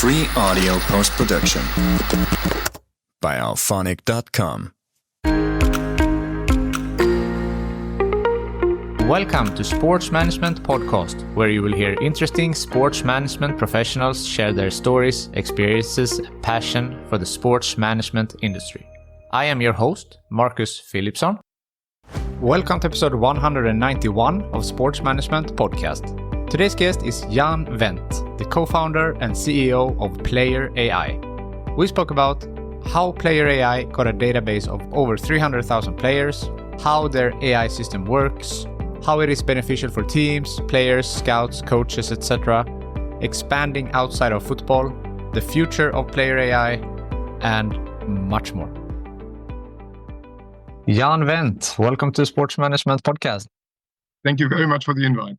Free audio post-production by alphonic.com. Welcome to Sports Management Podcast, where you will hear interesting sports management professionals share their stories, experiences, and passion for the sports management industry. I am your host, Marcus Philipsson. Welcome to episode 191 of Sports Management Podcast. Today's guest is Jan Wendt, the co-founder and CEO of Plaier AI. We spoke about how Plaier AI got a database of over 300,000 players, how their AI system works, how it is beneficial for teams, players, scouts, coaches, etc., expanding outside of football, the future of Plaier AI, and much more. Jan Wendt, welcome to Sports Management Podcast. Thank you very much for the invite.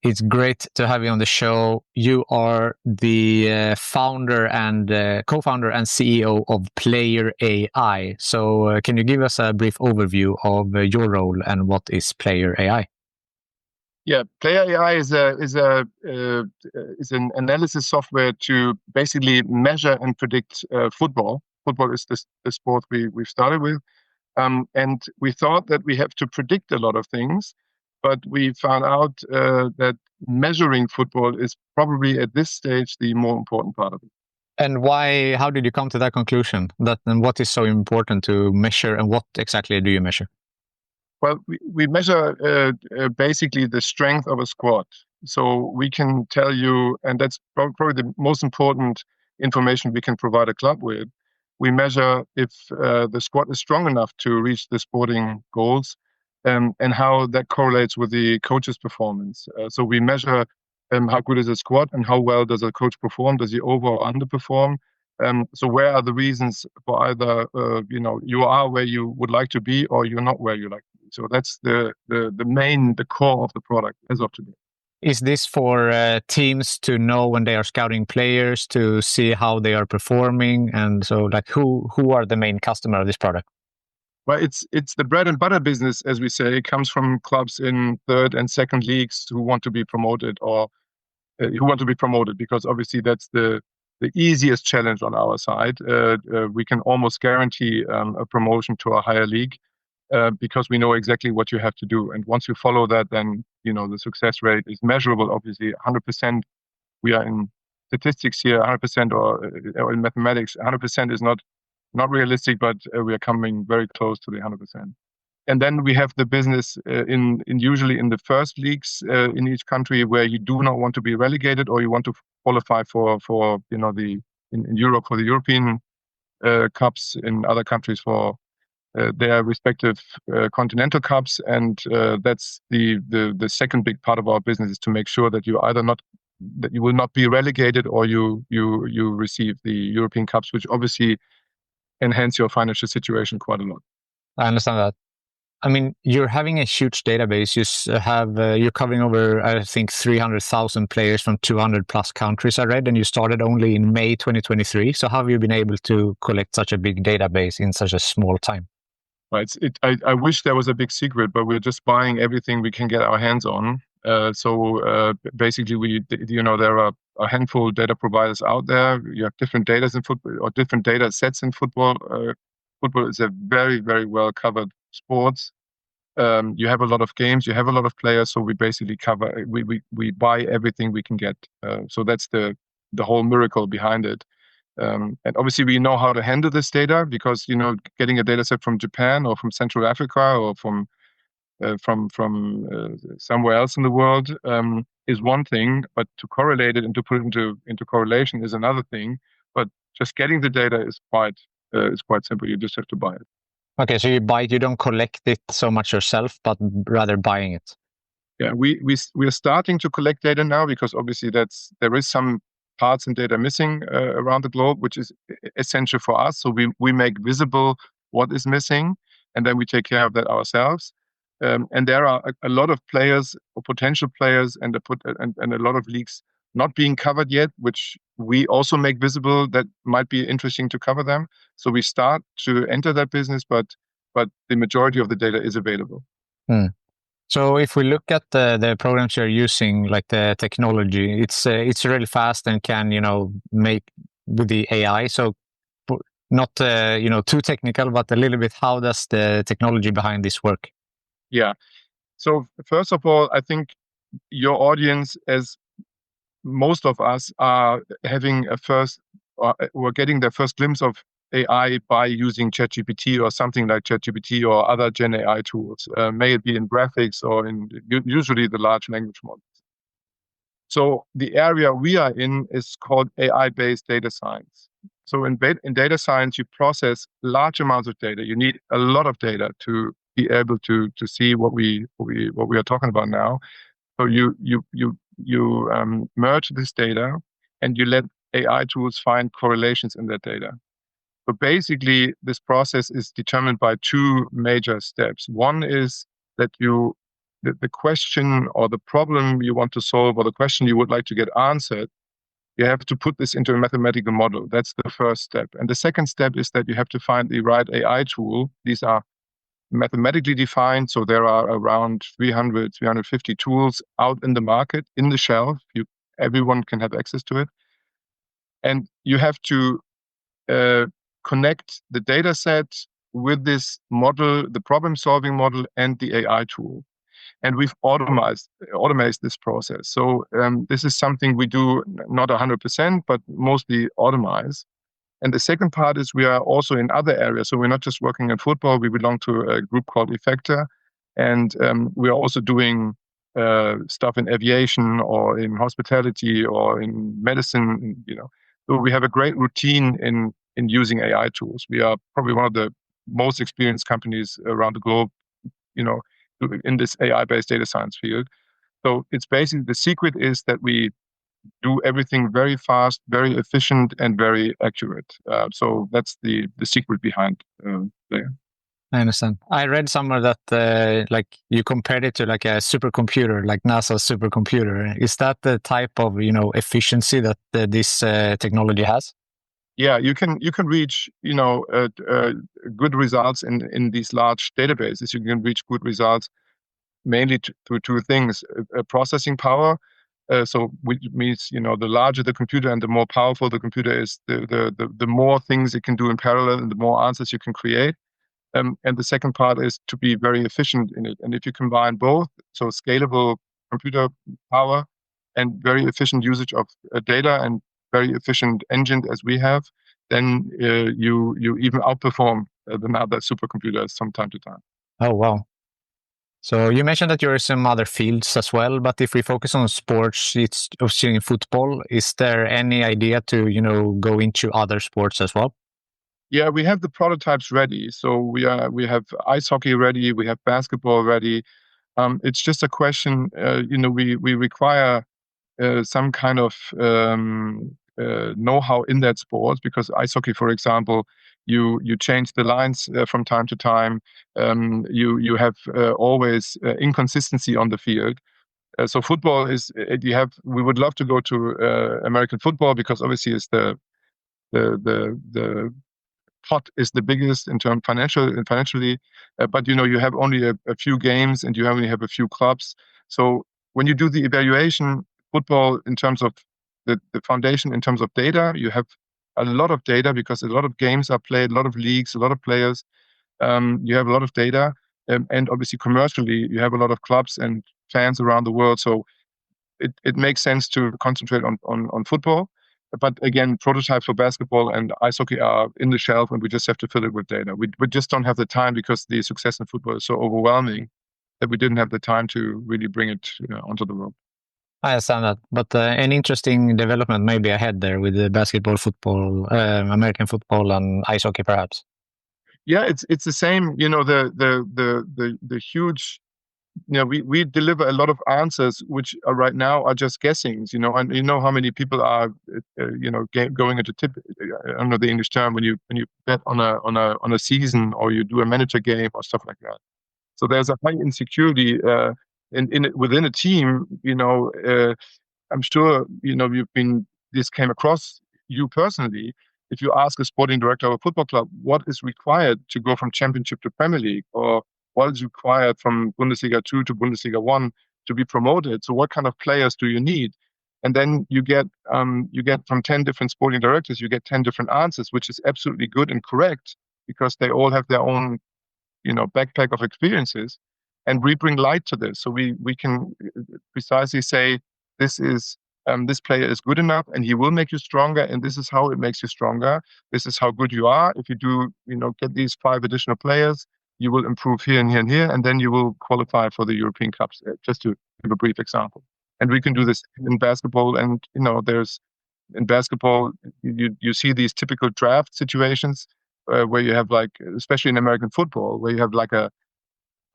It's great to have you on the show. You are the founder and co-founder and CEO of Plaier AI. So can you give us a brief overview of your role and what is Plaier AI? Yeah, Plaier AI is an analysis software to basically measure and predict football. Football is the sport we've started with. And we thought that we have to predict a lot of things, but we found out that measuring football is probably at this stage the more important part of it. And why? How did you come to that conclusion? And what is so important to measure, and what exactly do you measure? Well, we measure basically the strength of a squad. So we can tell you, and that's probably the most important information we can provide a club with. We measure if the squad is strong enough to reach the sporting goals, and how that correlates with the coach's performance. So we measure how good is a squad and how well does a coach perform. Does he over or underperform? So where are the reasons for either you are where you would like to be or you're not where you like to be. So that's the core of the product as of today. Is this for teams to know when they are scouting players to see how they are performing? And so like who are the main customer of this product? Well, it's the bread and butter business, as we say. It comes from clubs in third and second leagues who want to be promoted because obviously that's the easiest challenge on our side. We can almost guarantee a promotion to a higher league because we know exactly what you have to do. And once you follow that, then the success rate is measurable. Obviously, 100%. We are in statistics here, 100%, or in mathematics, 100% is not realistic, but we are coming very close to the 100%. And then we have the business in usually in the first leagues in each country where you do not want to be relegated or you want to qualify for in Europe for the European cups, in other countries for their respective continental cups. And that's the second big part of our business, is to make sure that you will not be relegated or you receive the European cups, which obviously enhance your financial situation quite a lot. I understand that. I mean, you're having a huge database. You're covering over, I think, 300,000 players from 200 plus countries, I read, and you started only in May 2023. So how have you been able to collect such a big database in such a small time? Right. I wish there was a big secret, but we're just buying everything we can get our hands on. Basically, there are a handful of data providers out there. You have different data in football or different data sets in football. Football is a very, very well covered sport. You have a lot of games, you have a lot of players. So we basically we buy everything we can get. So that's the whole miracle behind it. And obviously we know how to handle this data because, getting a data set from Japan or from Central Africa or from somewhere else in the world is one thing, but to correlate it and to put it into correlation is another thing. But just getting the data is quite simple. You just have to buy it. Okay, so you don't collect it so much yourself, but rather buying it. Yeah, we are starting to collect data now because obviously there is some parts and data missing around the globe, which is essential for us. So we make visible what is missing, and then we take care of that ourselves. And there are a lot of players or potential players and a lot of leagues not being covered yet, which we also make visible that might be interesting to cover them. So we start to enter that business, but the majority of the data is available. So if we look at the programs you're using, like the technology, it's really fast and can make with the AI. So not too technical, but a little bit. How does the technology behind this work? Yeah. So first of all, I think your audience, as most of us, are having we're getting their first glimpse of AI by using ChatGPT or something like ChatGPT or other Gen AI tools. May it be in graphics or in usually the large language models. So the area we are in is called AI-based data science. So in data science, you process large amounts of data. You need a lot of data to be able to see what we are talking about now. So you merge this data and you let AI tools find correlations in that data. So basically, this process is determined by two major steps. One is that the question or the problem you want to solve or the question you would like to get answered, you have to put this into a mathematical model. That's the first step. And the second step is that you have to find the right AI tool. These are mathematically defined. So there are around 300, 350 tools out in the market, in the shelf. Everyone can have access to it. And you have to connect the data set with this model, the problem-solving model, and the AI tool. And we've automated this process. So this is something we do not 100%, but mostly automate. And the second part is we are also in other areas. So we're not just working in football. We belong to a group called Effector. And we are also doing stuff in aviation or in hospitality or in medicine. So we have a great routine in using AI tools. We are probably one of the most experienced companies around the globe, in this AI-based data science field. So it's basically, the secret is that we do everything very fast, very efficient, and very accurate. So that's the secret behind there. I understand. I read somewhere that like you compared it to like a supercomputer, like NASA's supercomputer. Is that the type of efficiency that this technology has? Yeah, you can reach good results in these large databases. You can reach good results mainly through two things: processing power. So which means the larger the computer and the more powerful the computer is, the more things it can do in parallel and the more answers you can create. And the second part is to be very efficient in it. And if you combine both, so scalable computer power and very efficient usage of data and very efficient engine as we have, then you even outperform the other supercomputers from time to time. Oh, wow. So you mentioned that you're in some other fields as well, but if we focus on sports, it's obviously in football. Is there any idea to, go into other sports as well? Yeah, we have the prototypes ready. So we have ice hockey ready, we have basketball ready. It's just a question, we require some kind of know-how in that sport, because ice hockey, for example, you change the lines from time to time. You have always inconsistency on the field. So football is we would love to go to American football, because obviously it's the pot is the biggest in terms financially, but you have only a few games and you only have a few clubs. So when you do the evaluation, football in terms of the foundation, in terms of data, you have a lot of data because a lot of games are played, a lot of leagues, a lot of players. You have a lot of data, and obviously commercially, you have a lot of clubs and fans around the world. So it makes sense to concentrate on football. But again, prototypes for basketball and ice hockey are in the shelf, and we just have to fill it with data. We just don't have the time, because the success in football is so overwhelming that we didn't have the time to really bring it onto the road. I understand that, but an interesting development may be ahead there with the basketball, football, American football, and ice hockey, perhaps. Yeah, it's the same. The huge. We deliver a lot of answers which are right now are just guessings. And how many people are going into tip. I don't know the English term, when you bet on a season, or you do a manager game or stuff like that. So there's a high insecurity within a team. I'm sure this came across you personally. If you ask a sporting director of a football club what is required to go from Championship to Premier League, or what is required from Bundesliga 2 to Bundesliga 1 to be promoted. So what kind of players do you need? And then you get from 10 different sporting directors, you get 10 different answers, which is absolutely good and correct because they all have their own, backpack of experiences. And we bring light to this. So we can precisely say, this player is good enough and he will make you stronger. And this is how it makes you stronger. This is how good you are. If you do, get these 5 additional players, you will improve here and here and here. And then you will qualify for the European Cups, just to give a brief example. And we can do this in basketball. And, in basketball, you see these typical draft situations where you have especially in American football, where you have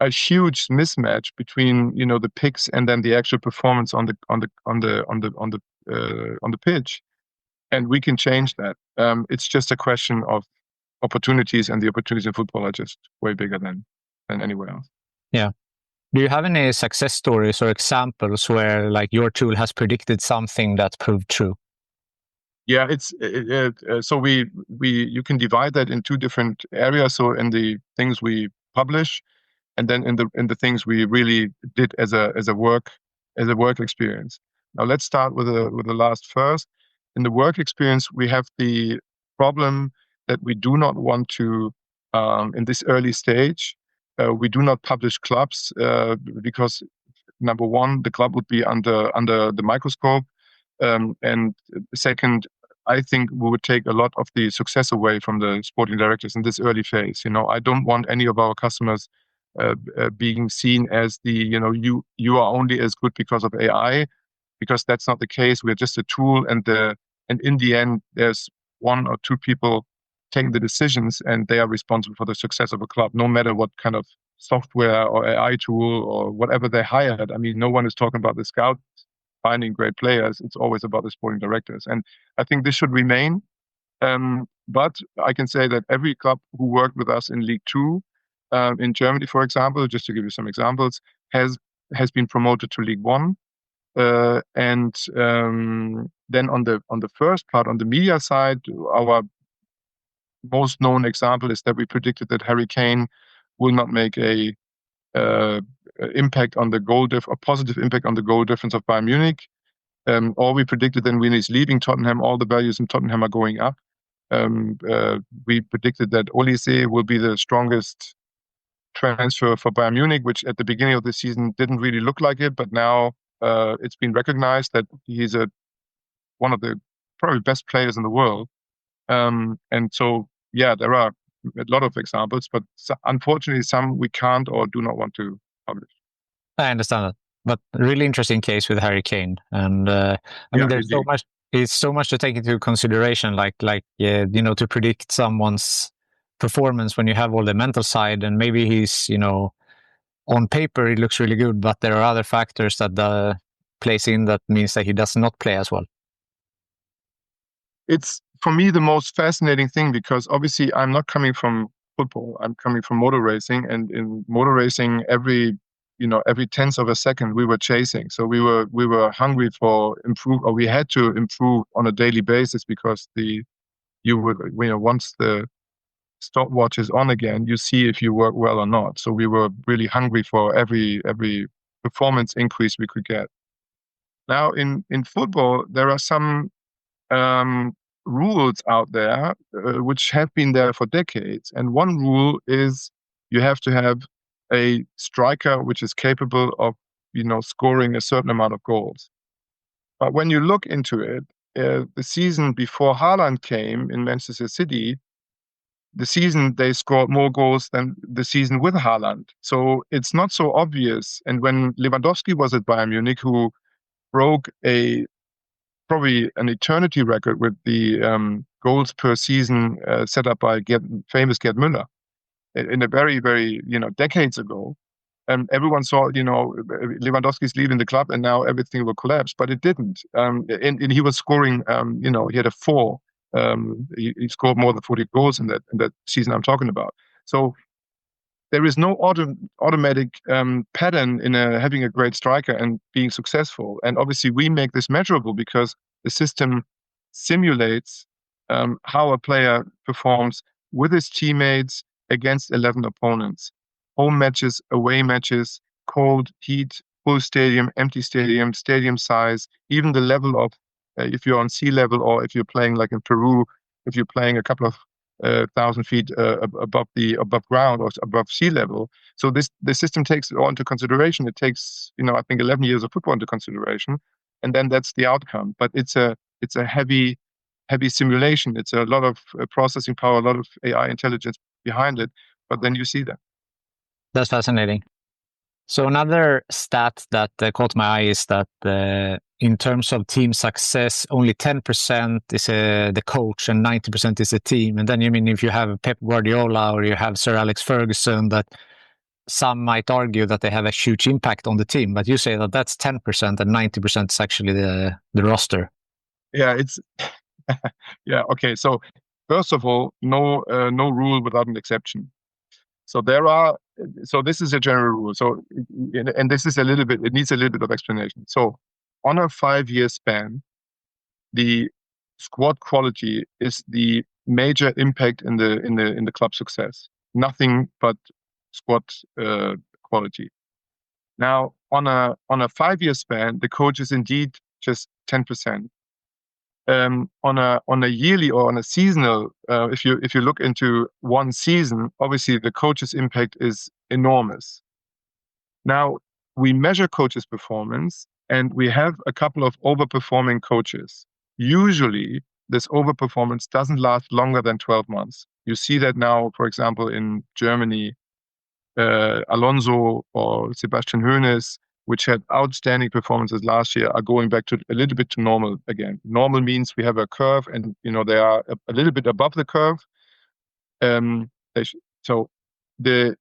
a huge mismatch between the picks and then the actual performance on the pitch, and we can change that. It's just a question of opportunities, and the opportunities in football are just way bigger than anywhere else. Yeah. Do you have any success stories or examples where your tool has predicted something that proved true? Yeah, so you can divide that in 2 different areas. So in the things we publish, and then in the things we really did as a work experience. Now let's start with the last first. In the work experience, we have the problem that we do not want to in this early stage. We do not publish clubs because number one, the club would be under the microscope, and second, I think we would take a lot of the success away from the sporting directors in this early phase. I don't want any of our customers being seen as you are only as good because of AI, because that's not the case. We're just a tool, and in the end, there's 1 or 2 people taking the decisions, and they are responsible for the success of a club, no matter what kind of software or AI tool or whatever they hired. I mean, no one is talking about the scouts finding great players. It's always about the sporting directors, and I think this should remain. But I can say that every club who worked with us in League 2, in Germany, for example, just to give you some examples, has been promoted to League 1. And then on the first part, on the media side, our most known example is that we predicted that Harry Kane will not make a impact on the a positive impact on the goal difference of Bayern Munich. Or we predicted that when he's leaving Tottenham, all the values in Tottenham are going up. We predicted that Olise will be the strongest transfer for Bayern Munich, which at the beginning of the season didn't really look like it, but now it's been recognized that he's one of the probably best players in the world. And so, yeah, there are a lot of examples, but unfortunately some we can't or do not want to publish. I understand that, but really interesting case with Harry Kane, and I mean, there's so much. It's so much to take into consideration, to predict someone's performance when you have all the mental side, and maybe he's, on paper it looks really good, but there are other factors that plays in that means that he does not play as well. It's, for me, the most fascinating thing, because obviously I'm not coming from football. I'm coming from motor racing, and in motor racing, every 10th of a second we were chasing. So we were hungry for improve, or we had to improve on a daily basis, because once the stopwatch is on again, you see if you work well or not. So we were really hungry for every performance increase we could get. Now in football, there are some rules out there which have been there for decades. And one rule is you have to have a striker which is capable of, scoring a certain amount of goals. But when you look into it, the season before Haaland came in Manchester City, the season they scored more goals than the season with Haaland. So it's not so obvious. And when Lewandowski was at Bayern Munich, who broke probably an eternity record with the goals per season set up by famous Gerd Müller in a very, very, decades ago. And everyone saw, Lewandowski's leaving the club and now everything will collapse, but it didn't. And he was scoring, he had a 4. He scored more than 40 goals in that season I'm talking about. So there is no automatic pattern in having a great striker and being successful. And obviously we make this measurable because the system simulates how a player performs with his teammates against 11 opponents. home matches, away matches, cold, heat, full stadium, empty stadium, stadium size, even the level of if you're on sea level or if you're playing like in Peru, if you're playing a couple of 1,000 feet above ground or above sea level. So the system takes it all into consideration. It takes I think 11 years of football into consideration, and then that's the outcome. But it's a heavy simulation. It's a lot of processing power, a lot of AI intelligence behind it. But then you see that. That's fascinating. So another stat that caught my eye is that in terms of team success, only 10% is the coach and 90% is the team. And then if you have Pep Guardiola or you have Sir Alex Ferguson, that some might argue that they have a huge impact on the team. But you say that that's 10% and 90% is actually the roster. Yeah, it's yeah. Okay, so first of all, no rule without an exception. So this is a general rule. So, and this is it needs a little bit of explanation. So on a 5-year span, the squad quality is the major impact in the club success. Nothing but squad quality. Now, on a 5-year span, the coach is indeed just 10%. On a yearly or on a seasonal, if you look into one season, obviously the coach's impact is enormous. Now we measure coaches' performance, and we have a couple of overperforming coaches. Usually, this overperformance doesn't last longer than 12 months. You see that now, for example, in Germany, Alonso or Sebastian Hoeneß, which had outstanding performances last year, are going back to a little bit to normal again. Normal means we have a curve, and they are a little bit above the curve. So the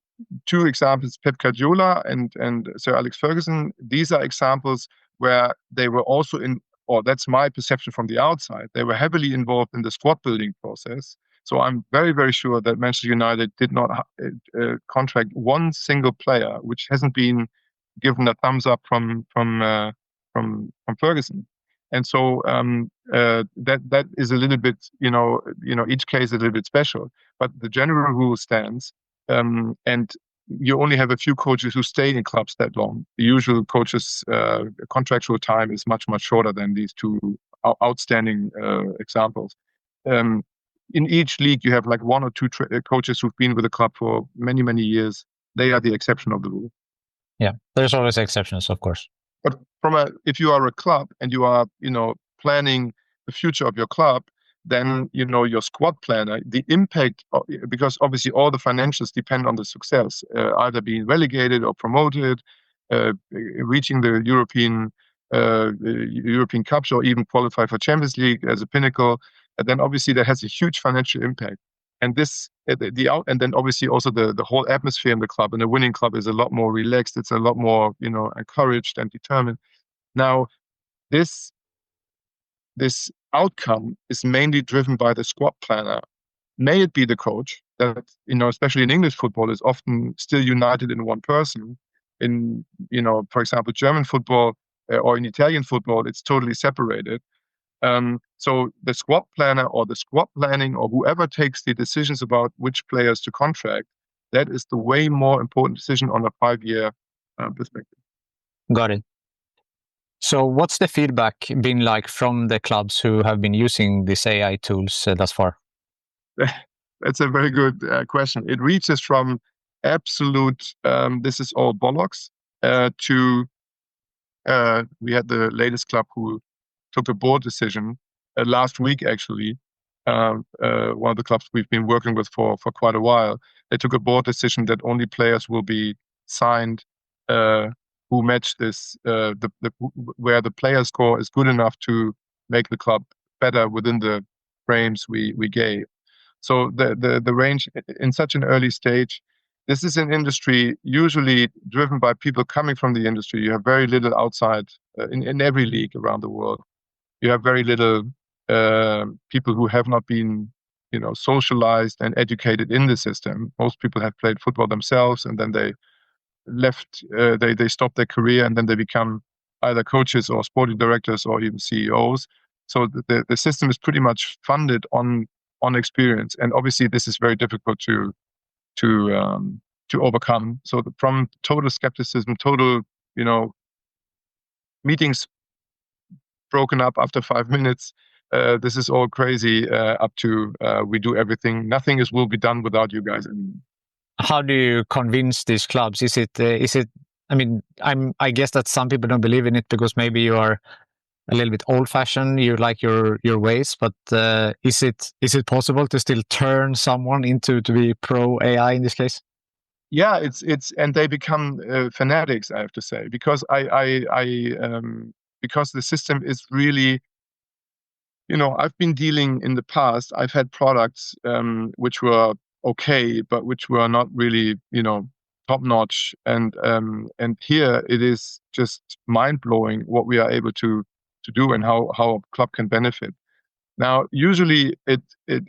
two examples, Pep Guardiola and Sir Alex Ferguson, these are examples where they were also or that's my perception from the outside, they were heavily involved in the squad building process. So I'm very, very sure that Manchester United did not contract one single player which hasn't been given a thumbs up from Ferguson. And so that is a little bit, each case is a little bit special. But the general rule stands, and you only have a few coaches who stay in clubs that long. The usual coaches' contractual time is much, much shorter than these two outstanding examples. In each league, you have like one or two coaches who've been with the club for many, many years. They are the exception of the rule. Yeah, there's always exceptions, of course. But if you are a club and you are, planning the future of your club, then, your squad planner, the impact, because obviously all the financials depend on the success, either being relegated or promoted, reaching the European Cups, or even qualify for Champions League as a pinnacle. And then obviously that has a huge financial impact. And and then obviously also the whole atmosphere in the club, and the winning club is a lot more relaxed. It's a lot more, encouraged and determined. Now, this outcome is mainly driven by the squad planner. May it be the coach that, especially in English football, is often still united in one person. In, for example, German football or in Italian football, it's totally separated. So the squad planner or the squad planning or whoever takes the decisions about which players to contract, that is the way more important decision on a 5-year perspective. Got it. So what's the feedback been like from the clubs who have been using these AI tools thus far? That's a very good question. It reaches from absolute, this is all bollocks, to we had the latest club who took a board decision last week, actually. One of the clubs we've been working with for quite a while. They took a board decision that only players will be signed who match this, where the player score is good enough to make the club better within the frames we gave. So the range in such an early stage. This is an industry usually driven by people coming from the industry. You have very little outside in every league around the world. You have very little people who have not been, socialized and educated in the system. Most people have played football themselves, and then they left. They stopped their career, and then they become either coaches or sporting directors or even CEOs. So the system is pretty much funded on experience, and obviously this is very difficult to to overcome. So from total skepticism, total, meetings broken up after 5 minutes. This is all crazy. Up to we do everything. Nothing will be done without you guys. How do you convince these clubs? Is it? I mean, I guess that some people don't believe in it because maybe you are a little bit old-fashioned. You like your ways, but is it possible to still turn someone to be pro AI in this case? Yeah, it's and they become fanatics. I have to say, because because the system is really, I've been dealing in the past. I've had products which were okay, but which were not really, top notch. And here it is just mind blowing what we are able to do and how a club can benefit. Now, usually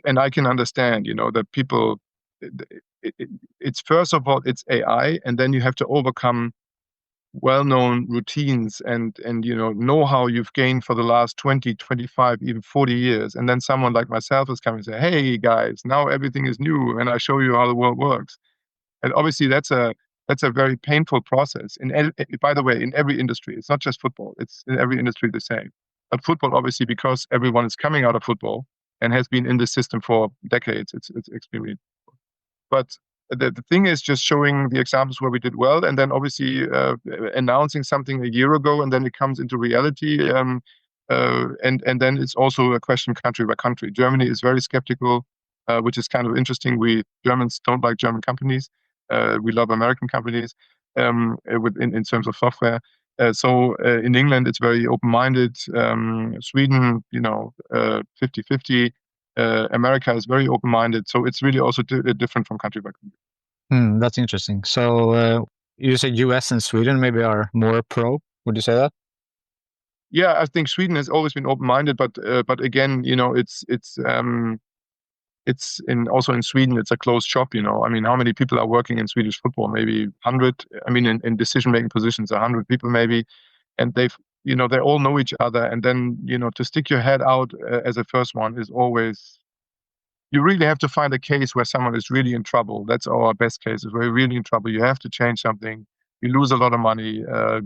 and I can understand, that people, it's first of all, it's AI, and then you have to overcome well-known routines and know-how you've gained for the last 20, 25, even 40 years. And then someone like myself is coming and say, hey guys, now everything is new and I show you how the world works. And obviously that's a very painful process. By the way, in every industry, it's not just football, it's in every industry the same. But football, obviously, because everyone is coming out of football and has been in the system for decades, it's extremely. But the thing is just showing the examples where we did well, and then obviously announcing something a year ago, and then it comes into reality. And then it's also a question country by country. Germany is very skeptical, which is kind of interesting. We Germans don't like German companies. We love American companies in terms of software. So in England, it's very open-minded. Sweden, 50-50. America is very open-minded. So it's really also different from country by country. That's interesting. So you say US and Sweden maybe are more pro. Would you say that? Yeah, I think Sweden has always been open-minded, but again, it's also in Sweden, it's a closed shop. I mean, how many people are working in Swedish football? Maybe 100. I mean, in decision-making positions, 100 people maybe, and they all know each other. And then to stick your head out as a first one is always. You really have to find a case where someone is really in trouble. That's our best case. Is where you're really in trouble. You have to change something. You lose a lot of money.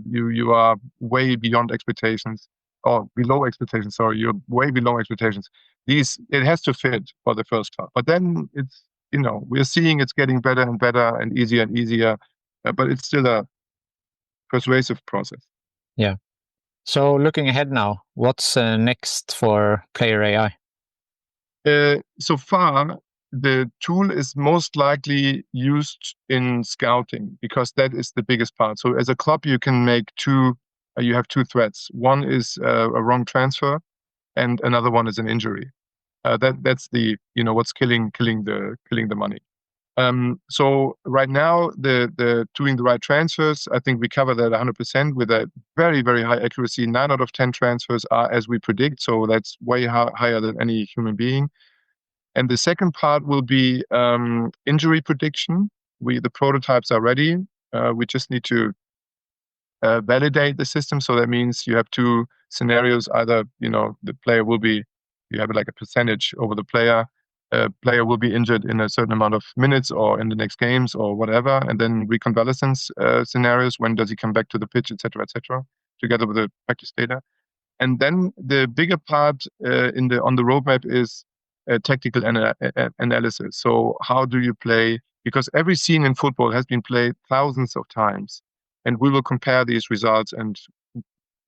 You are way beyond expectations, or below expectations. Sorry, you're way below expectations. It has to fit for the first club. But then it's we're seeing it's getting better and better and easier, but it's still a persuasive process. Yeah. So looking ahead now, what's next for Plaier AI? So far, the tool is most likely used in scouting because that is the biggest part. So as a club, you can make you have two threats. One is a wrong transfer, and another one is an injury. That's the what's killing the money. So right now, the doing the right transfers, I think we cover that 100% with a very, very high accuracy. 9 out of 10 transfers are as we predict, so that's way higher than any human being. And the second part will be injury prediction. The prototypes are ready. We just need to validate the system. So that means you have two scenarios. Either the player will be, you have like a percentage over the player. Player will be injured in a certain amount of minutes or in the next games or whatever. And then reconvalescence scenarios. When does he come back to the pitch, etc., together with the practice data. And then the bigger part on the roadmap is tactical analysis. So how do you play? Because every scene in football has been played thousands of times, and we will compare these results and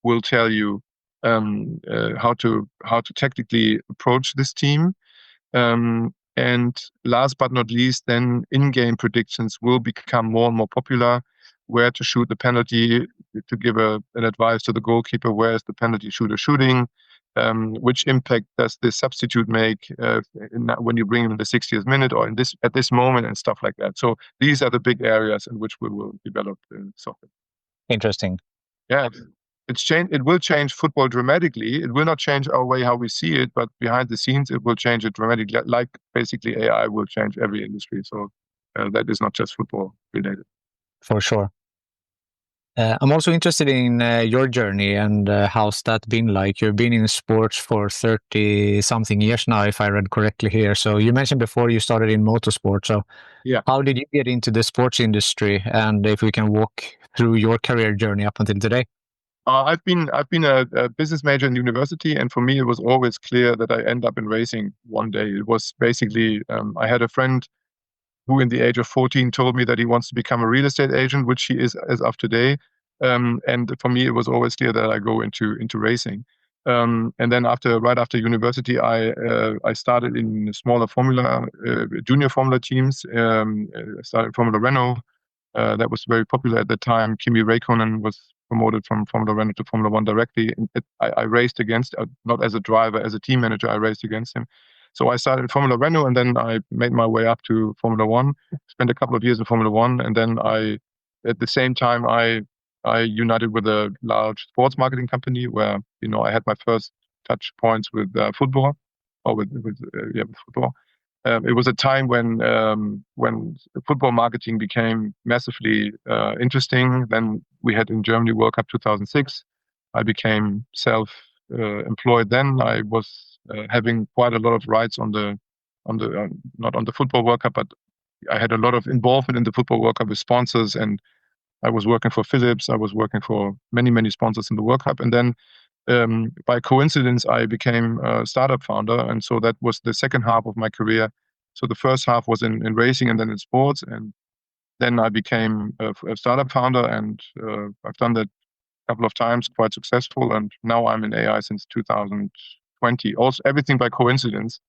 we'll tell you how to tactically approach this team. And last but not least, then in-game predictions will become more and more popular. Where to shoot the penalty, to give an advice to the goalkeeper, where is the penalty shooter shooting, which impact does the substitute make when you bring him in the 60th minute or at this moment, and stuff like that. So these are the big areas in which we will develop software. Interesting. Yeah. It will change football dramatically. It will not change our way how we see it, but behind the scenes, it will change it dramatically. Like basically AI will change every industry. So that is not just football related. For sure. I'm also interested in your journey and how's that been like? You've been in sports for 30 something years now, if I read correctly here. So you mentioned before you started in motorsport. So Yeah. how did you get into the sports industry? And if we can walk through your career journey up until today. I've been a business major in university, and for me it was always clear that I end up in racing one day. It was basically I had a friend who, in the age of 14, told me that he wants to become a real estate agent, which he is as of today. And for me, it was always clear that I go into racing. And then right after university, I started in smaller junior Formula teams. I started Formula Renault. That was very popular at the time. Kimi Räikkönen was promoted from Formula Renault to Formula One directly. I raced against, not as a driver, as a team manager, I raced against him. So I started Formula Renault, and then I made my way up to Formula One, spent a couple of years in Formula One, and then at the same time, I united with a large sports marketing company where, I had my first touch points with football, or with football. It was a time when football marketing became massively interesting. Then we had in Germany World Cup 2006. I became self-employed. Then I was having quite a lot of rights on the not on the football World Cup, but I had a lot of involvement in the football World Cup with sponsors, and I was working for Philips. I was working for many sponsors in the World Cup, and then by coincidence, I became a startup founder. And so that was the second half of my career. So the first half was in racing and then in sports. And then I became a startup founder, and I've done that a couple of times, quite successful. And now I'm in AI since 2020. Also, everything by coincidence.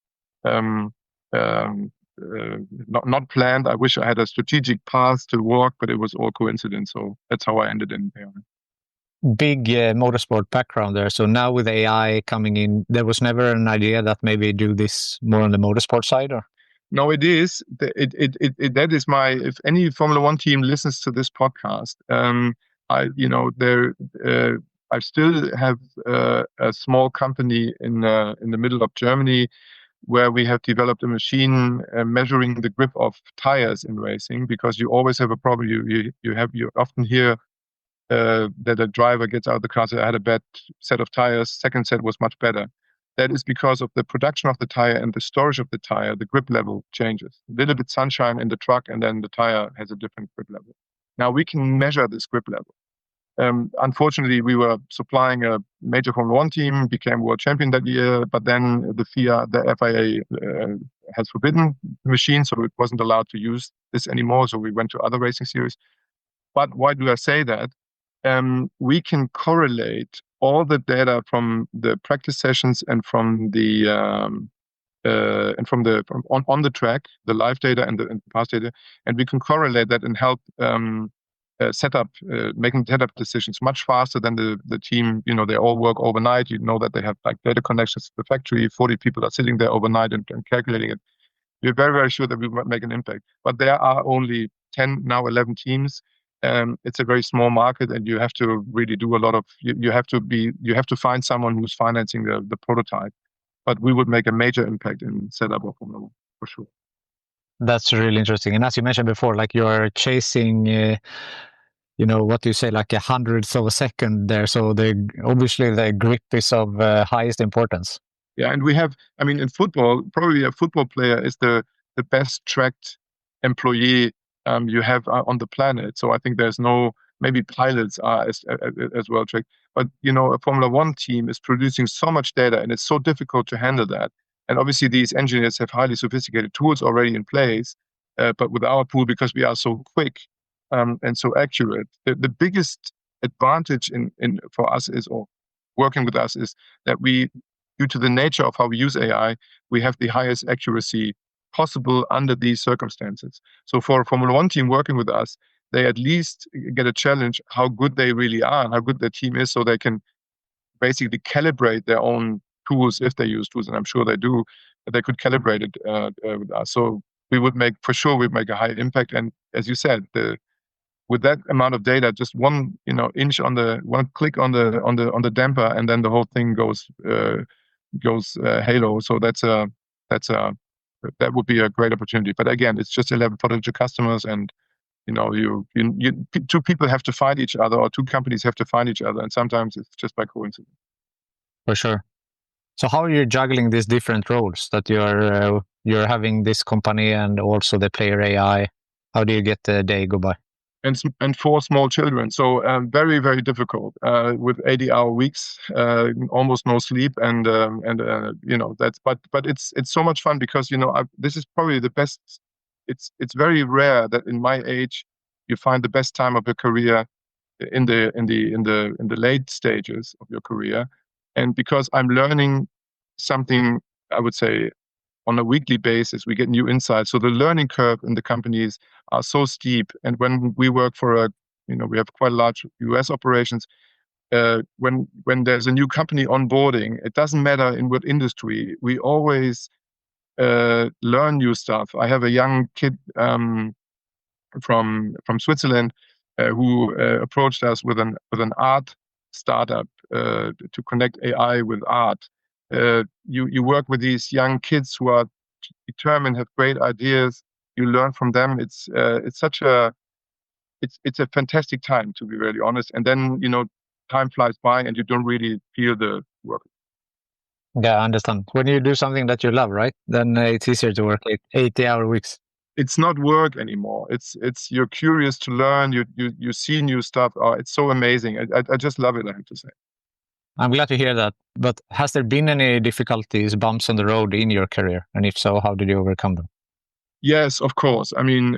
Um, not planned. I wish I had a strategic path to walk, but it was all coincidence. So that's how I ended in AI. Big motorsport background there. So now with AI coming in, there was never an idea that maybe do this more on the motorsport side, or? No, it is. That is my. If any Formula One team listens to this podcast, I still have a small company in the middle of Germany where we have developed a machine measuring the grip of tires in racing, because you always have a problem. You often hear that a driver gets out of the car, so I had a bad set of tires. Second set was much better. That is because of the production of the tire and the storage of the tire. The grip level changes. A little bit sunshine in the truck, and then the tire has a different grip level. Now we can measure this grip level. Unfortunately, we were supplying a major Formula One team, became world champion that year, but then the FIA has forbidden the machine, so it wasn't allowed to use this anymore. So we went to other racing series. But why do I say that? We can correlate all the data from the practice sessions and from the on the track, the live data and the past data, and we can correlate that and help making setup decisions much faster than the team. They all work overnight. That they have like data connections to the factory. 40 people are sitting there overnight and calculating it. We're very sure that we will make an impact. But there are only 10, now 11 teams. It's a very small market, and you have to really do a lot of. You have to find someone who's financing the prototype. But we would make a major impact in setup of Formula One for sure. That's really interesting. And as you mentioned before, like you're chasing, what do you say, like a hundredth of a second there. So obviously the grip is of highest importance. Yeah, and we have. I mean, in football, probably a football player is the best tracked employee you have on the planet. So I think there's maybe pilots are as well tracked. But a Formula One team is producing so much data, and it's so difficult to handle that. And obviously, these engineers have highly sophisticated tools already in place. But with our tool, because we are so quick and so accurate, the biggest advantage for us or working with us is that due to the nature of how we use AI, we have the highest accuracy possible under these circumstances. So for a Formula One team working with us, they at least get a challenge how good they really are and how good their team is, so they can basically calibrate their own tools if they use tools, and I'm sure they do, but they could calibrate it with us. So we'd make a high impact. And as you said, with that amount of data, just one one click on the damper, and then the whole thing goes halo. So that would be a great opportunity. But again, it's just 11 potential customers, and two people have to find each other, or two companies have to find each other, and sometimes it's just by coincidence. For sure. So how are you juggling these different roles that you're having this company and also the Plaier AI? How do you get the day go by? And 4 small children, so very, very difficult with 80-hour weeks, almost no sleep, and that's but it's so much fun because this is probably the best. It's very rare that in my age you find the best time of your career in the late stages of your career, and because I'm learning something, I would say, on a weekly basis, we get new insights. So the learning curve in the companies are so steep. And when we work for we have quite large US operations. When there's a new company onboarding, it doesn't matter in what industry, we always learn new stuff. I have a young kid from Switzerland who approached us with an art startup to connect AI with art. You work with these young kids who are determined, have great ideas. You learn from them. It's a fantastic time, to be really honest. And then time flies by, and you don't really feel the work. Yeah, I understand. When you do something that you love, right? Then it's easier to work 80-hour weeks. It's not work anymore. It's you're curious to learn. You see new stuff. Oh, it's so amazing. I just love it, I have to say. I'm glad to hear that. But has there been any difficulties, bumps on the road in your career? And if so, how did you overcome them? Yes, of course. I mean,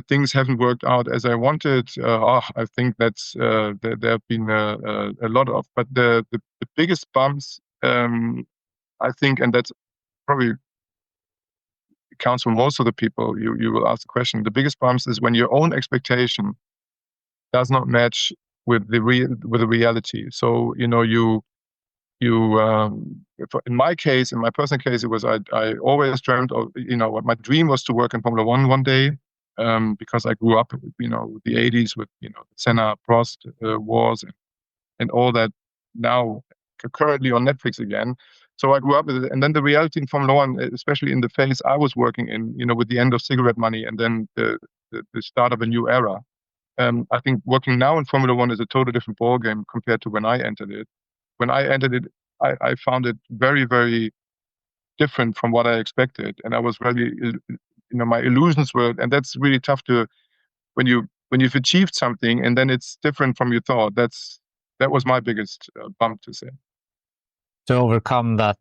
things haven't worked out as I wanted. I think that's there have been a lot of. But the biggest bumps, I think, and that's probably counts for most of the people you will ask the question. The biggest bumps is when your own expectation does not match with the reality. So in my case, in my personal case, it was I always dreamt of what my dream was to work in Formula one day, because I grew up with the 80s with Senna, Prost wars and all that. Now currently on Netflix again. So I grew up with it, and then the reality in Formula One, especially in the phase I was working in, with the end of cigarette money and then the start of a new era. I think working now in Formula One is a totally different ballgame compared to when I entered it. When I entered it, I found it very, very different from what I expected, and I was really, my illusions were, and that's really tough to when you've achieved something and then it's different from your thought. That was my biggest bump, to say. To overcome that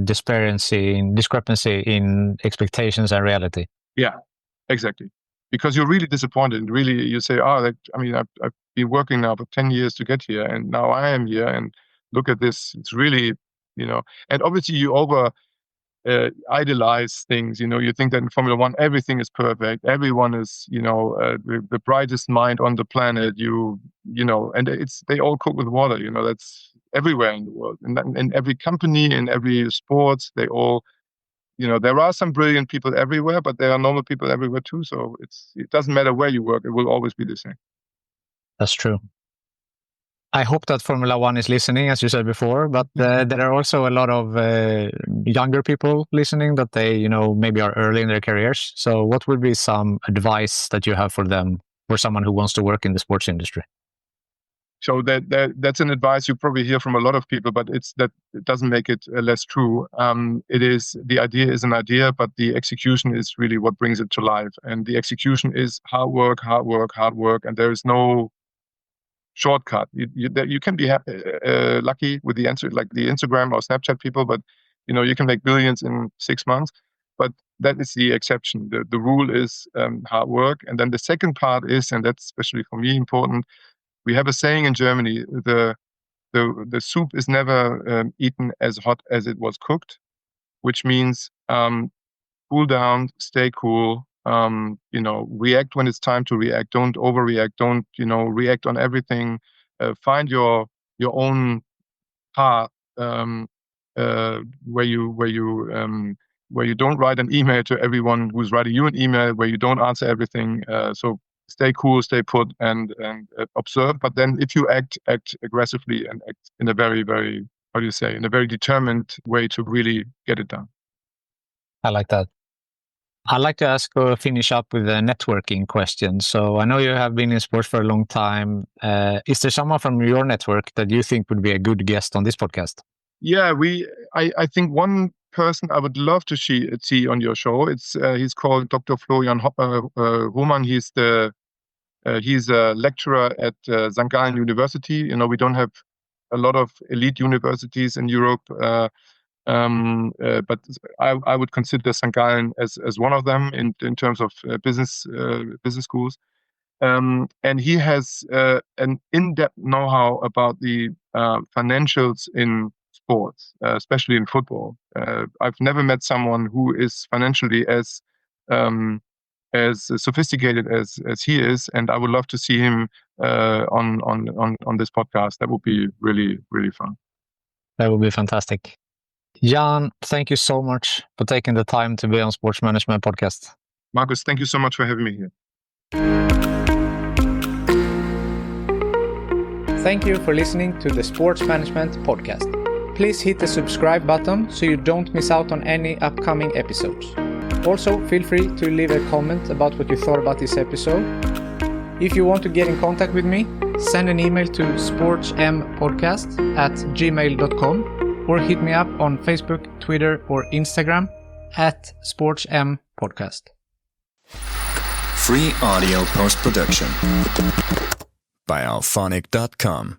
discrepancy in expectations and reality. Yeah, exactly. Because you're really disappointed. Really, you say, I've been working now for 10 years to get here, and now I am here, and look at this. It's really, and obviously you over idolize things. You think that in Formula One, everything is perfect. Everyone is, the brightest mind on the planet. And they all cook with water. That's everywhere in the world, and in every company, in every sports, they all. There are some brilliant people everywhere, but there are normal people everywhere too. So it doesn't matter where you work; it will always be the same. That's true. I hope that Formula One is listening, as you said before, but there are also a lot of younger people listening that they, maybe are early in their careers. So what would be some advice that you have for them, for someone who wants to work in the sports industry? So that's an advice you probably hear from a lot of people, but it doesn't make it less true. The idea is an idea, but the execution is really what brings it to life. And the execution is hard work, hard work, hard work, and there is no shortcut. You can be lucky with the answer, like the Instagram or Snapchat people, but you can make billions in 6 months. But that is the exception. The rule is hard work, and then the second part is, and that's especially for me important. We have a saying in Germany: the soup is never eaten as hot as it was cooked, which means cool down, stay cool. React when it's time to react. Don't overreact. Don't react on everything. Find your own path where you don't write an email to everyone who's writing you an email, where you don't answer everything. So stay cool, stay put, and observe. But then, if you act aggressively and act in a very, very, in a very determined way to really get it done. I like that. I'd like to finish up with a networking question. So I know you have been in sports for a long time. Is there someone from your network that you think would be a good guest on this podcast? Yeah, I think one person I would love to see on your show. He's called Dr. Florian Roman. He's a lecturer at St. Gallen University. You know, we don't have a lot of elite universities in Europe, but I would consider St. Gallen as one of them in terms of business schools. And he has an in-depth know-how about the financials in sports, especially in football. I've never met someone who is financially as sophisticated as he is, and I would love to see him on this podcast. That would be really, really fun. That would be fantastic. Jan, thank you so much for taking the time to be on Sports Management Podcast. Marcus, thank you so much for having me here. Thank you for listening to the Sports Management Podcast. Please hit the subscribe button so you don't miss out on any upcoming episodes. Also, feel free to leave a comment about what you thought about this episode. If you want to get in contact with me, send an email to sportsmpodcast@gmail.com or hit me up on Facebook, Twitter, or Instagram @sportsmpodcast. Free audio post-production by alphonic.com.